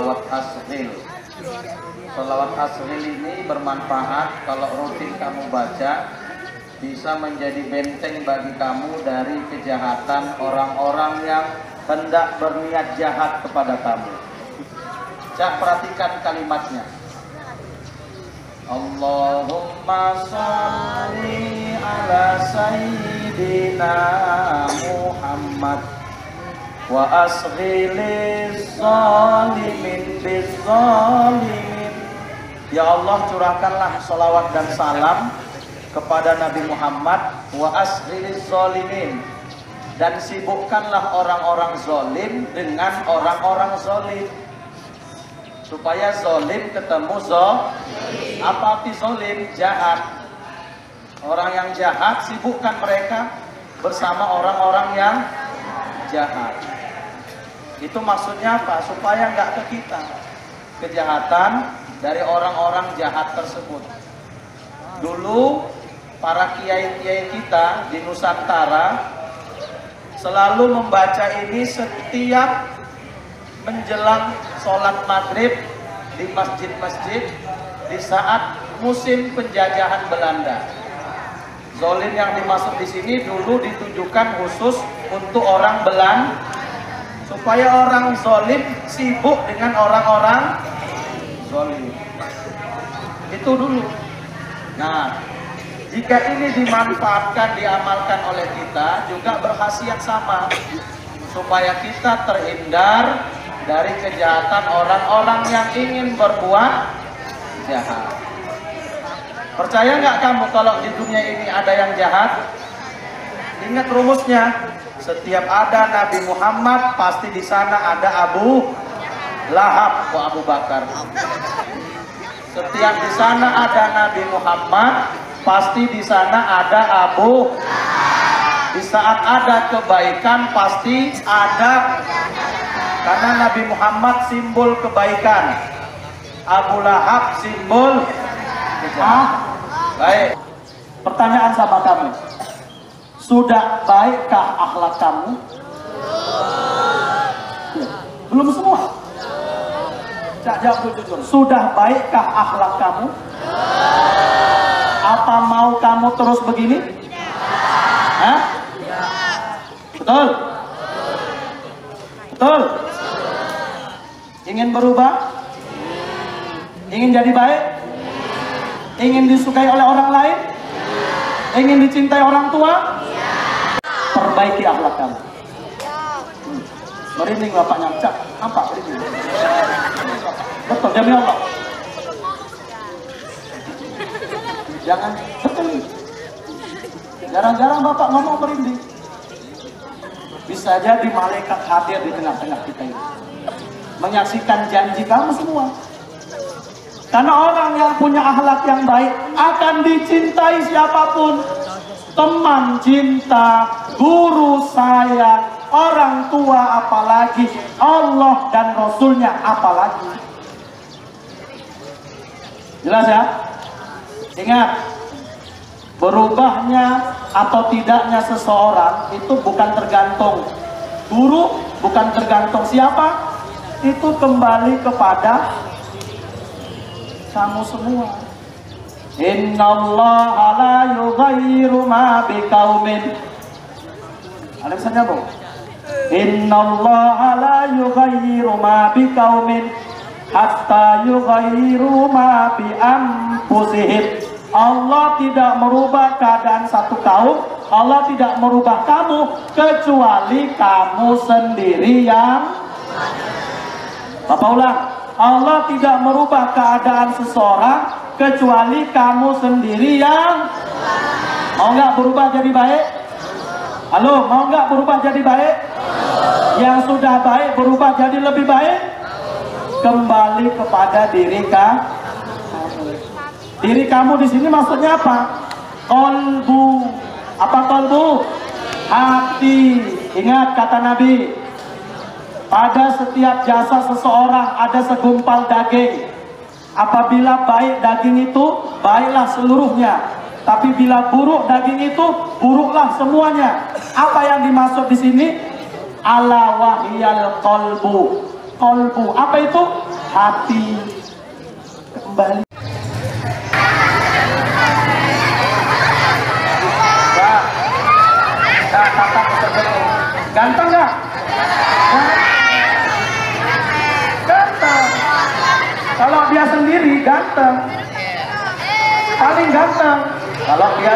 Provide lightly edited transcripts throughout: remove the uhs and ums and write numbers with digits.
sholawat ashil. Sholawat ashil ini bermanfaat kalau rutin kamu baca, bisa menjadi benteng bagi kamu dari kejahatan orang-orang yang hendak berniat jahat kepada kamu. Cak, perhatikan kalimatnya. Allahumma sholli ala sayyidina Muhammad wa asghilis zalimin bizzalimin. Ya Allah, curahkanlah salawat dan salam kepada Nabi Muhammad, wa asghilis zalimin, dan sibukkanlah orang-orang zalim dengan orang-orang zalim, supaya zalim ketemu zalim. Apa arti zalim? Jahat. Orang yang jahat, sibukkan mereka bersama orang-orang yang jahat. Itu maksudnya apa? Supaya nggak ke kita kejahatan dari orang-orang jahat tersebut. Dulu para kiai-kiai kita di Nusantara selalu membaca ini setiap menjelang sholat maghrib di masjid-masjid di saat musim penjajahan Belanda. Zolim yang dimaksud di sini dulu ditujukan khusus untuk orang Belanda, supaya orang zolim sibuk dengan orang-orang zolim. Itu dulu. Nah, jika ini dimanfaatkan, diamalkan oleh kita, juga berkhasiat sama, supaya kita terhindar dari kejahatan orang-orang yang ingin berbuat jahat. Percaya nggak kamu kalau di dunia ini ada yang jahat? Ingat rumusnya, setiap ada Nabi Muhammad, pasti di sana ada Abu Lahab atau Abu Bakar. Setiap di sana ada Nabi Muhammad, pasti di sana ada Abu. Di saat ada kebaikan, pasti ada, karena Nabi Muhammad simbol kebaikan, Abu Lahab simbol kejahatan. Baik, pertanyaan sama kamu, sudah baikkah akhlak kamu? Belum semua. Cak, jawab jujur. Sudah baikkah akhlak kamu? Apa mau kamu terus begini? Hah? Betul? Betul? Ingin berubah? Ingin jadi baik? Ingin disukai oleh orang lain? Ingin dicintai orang tua? Perbaiki akhlak kamu. Merinding bapaknya, Cak. Nampak merinding? Betul, demi Allah. Jangan, betul. Jarang-jarang bapak ngomong merinding. Bisa jadi malaikat hadir di tengah-tengah kita ini, menyaksikan janji kamu semua. Karena orang yang punya akhlak yang baik akan dicintai siapapun. Teman cinta, guru sayang, orang tua apalagi, Allah dan Rasulnya apalagi. Jelas ya? Ingat, berubahnya atau tidaknya seseorang itu bukan tergantung guru, bukan tergantung siapa, itu kembali kepada kamu semua. Innallaha la yughayyiru ma biqaumin. Ada misalnya, Bu? Innallaha la yughayyiru ma biqaumin hatta yughayyiru ma bi anfusihim. Allah tidak merubah keadaan satu kaum, Allah tidak merubah kamu kecuali kamu sendiri yang. Bapak ulang, Allah tidak merubah keadaan seseorang kecuali kamu sendiri yang. Mau nggak berubah jadi baik? Halo, mau nggak berubah jadi baik? Yang sudah baik berubah jadi lebih baik? Kembali kepada diri kamu. Diri kamu di sini maksudnya apa? Kolbu. Apa kolbu? Hati. Ingat kata Nabi, pada setiap jasa seseorang ada segumpal daging. Apabila baik daging itu, baiklah seluruhnya. Tapi bila buruk daging itu, buruklah semuanya. Apa yang dimaksud di sini? Ala wahiyal kolbu. Kolbu. Apa itu? hati kembali. Ganteng nggak? Ganteng. Kalau dia sendiri ganteng, paling ganteng. Kalau dia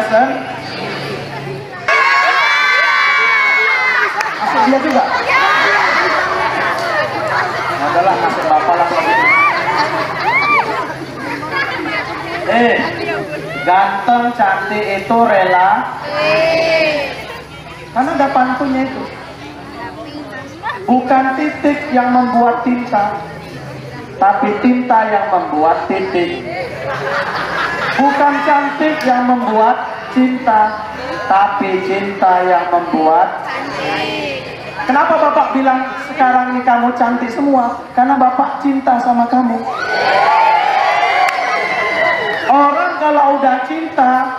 masuk dia juga. Adalah masuk bapak lah. Ganteng cantik itu rela. Karena ada pantunnya itu. Bukan titik yang membuat tinta, tapi tinta yang membuat titik. Bukan cantik yang membuat cinta, tapi cinta yang membuat cantik. Kenapa Bapak bilang sekarang ini kamu cantik semua? Karena Bapak cinta sama kamu. Orang kalau udah cinta,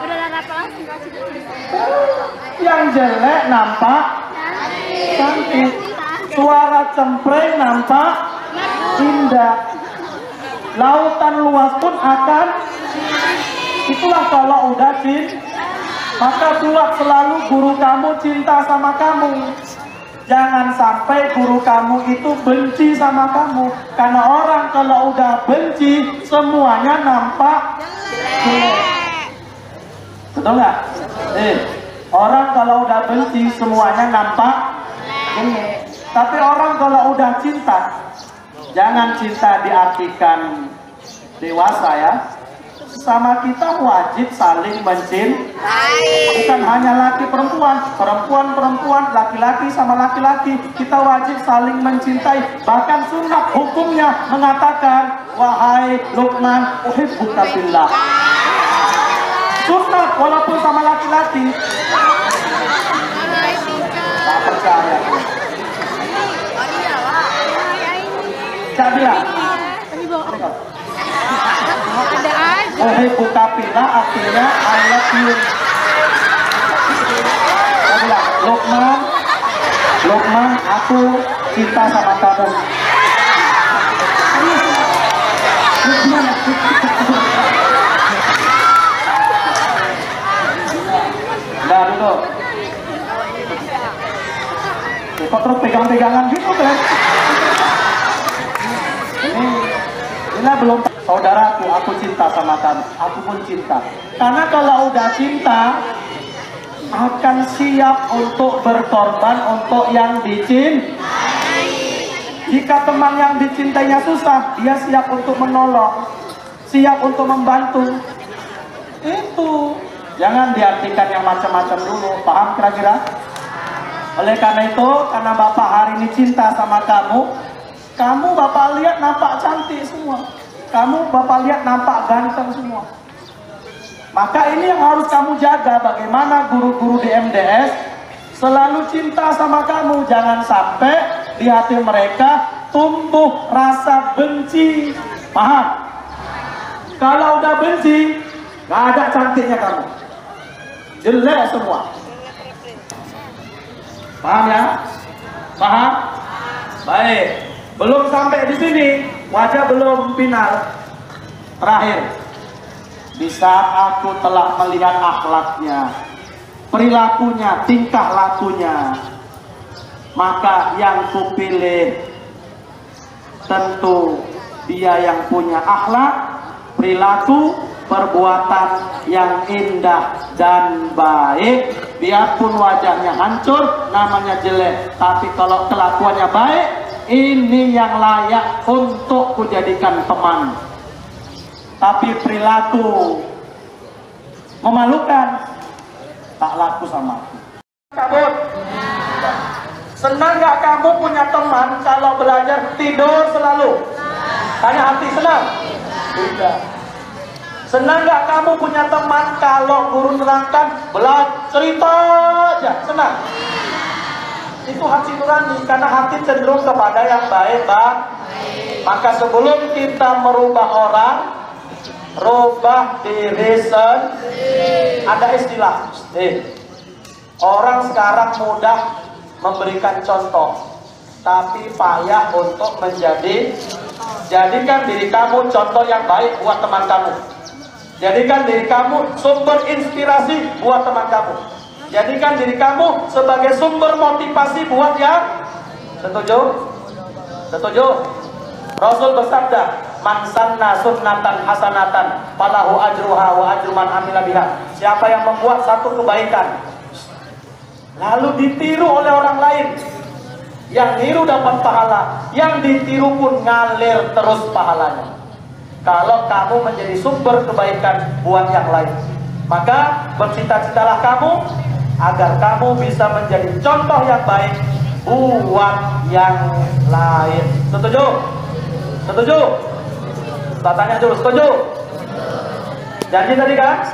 yang jelek nampak cantik, suara cempreng nampak indah, lautan luas pun akan. Itulah kalau udah cinta. Maka buat selalu guru kamu cinta sama kamu. Jangan sampai guru kamu itu benci sama kamu. Karena orang kalau udah benci semuanya nampak jelek. Betul nggak? Orang kalau udah benci semuanya nampak jelek. Tapi orang kalau udah cinta, jangan cinta diartikan dewasa ya. Sama kita wajib saling mencintai. Bukan hanya laki perempuan, perempuan laki-laki sama laki-laki, kita wajib saling mencintai. Bahkan sunat hukumnya mengatakan, wahai Luqman, uhibbuka fillah. Sunat walaupun sama laki-laki. Tak percaya. Saya bilang, uhibbuka fillah artinya I love you. Saya bilang, Luqman, aku cinta sama kamu. Nah dulu. Kok terus pegang-pegangan gitu kan? Ini belum. Saudaraku, aku cinta sama kamu. Aku pun cinta. Karena kalau udah cinta, akan siap untuk berkorban untuk yang dicintai. Jika teman yang dicintainya susah, dia siap untuk menolong, siap untuk membantu. Itu jangan diartikan yang macam-macam dulu. Paham kira-kira? Oleh karena itu, karena Bapak hari ini cinta sama kamu, Bapak lihat nampak cantik semua. Bapak lihat nampak ganteng semua. Maka ini yang harus kamu jaga. Bagaimana guru-guru di MDS selalu cinta sama kamu. Jangan sampai di hati mereka tumbuh rasa benci. Paham? Kalau udah benci, gak ada cantiknya kamu. Jelek semua. Paham ya? Paham? Baik. Belum sampai di sini, wajah belum final. Terakhir, di saat aku telah melihat akhlaknya, perilakunya, tingkah lakunya, maka yang kupilih tentu dia yang punya akhlak, perilaku, perbuatan yang indah dan baik. Biarpun wajahnya hancur, namanya jelek, tapi kalau kelakuannya baik, ini yang layak untuk kujadikan teman. Tapi perilaku memalukan, tak laku sama aku. Cabut. Senang gak kamu punya teman kalau belajar tidur selalu? Tanya hati, senang? Tidak. Senang gak kamu punya teman kalau guru nerangkan belajar cerita aja? Senang? Itu hati nurani, karena hati cenderung kepada yang baik, Bang. Maka sebelum kita merubah orang, rubah diri sendiri. Ada istilah, orang sekarang mudah memberikan contoh, tapi payah untuk menjadi Jadikan diri kamu contoh yang baik buat teman kamu. Jadikan diri kamu sumber inspirasi buat teman kamu. Jadikan diri kamu sebagai sumber motivasi buat yang setuju? Setuju? Rasul bersabda, "Man sanna sunnatan hasanatan falahu ajruha wa ajru man amila biha." Siapa yang membuat satu kebaikan lalu ditiru oleh orang lain, yang niru dapat pahala, yang ditiru pun ngalir terus pahalanya. Kalau kamu menjadi sumber kebaikan buat yang lain, maka bercita-citalah kamu agar kamu bisa menjadi contoh yang baik buat yang lain. Setuju? Setuju? Tak tanya dulu, setuju? Janji tadi kan?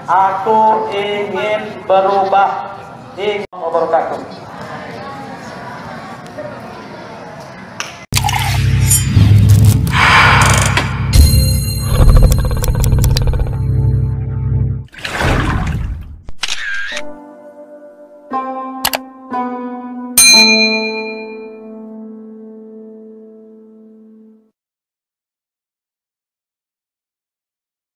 Aku ingin berubah. Ingin wabarakatuh.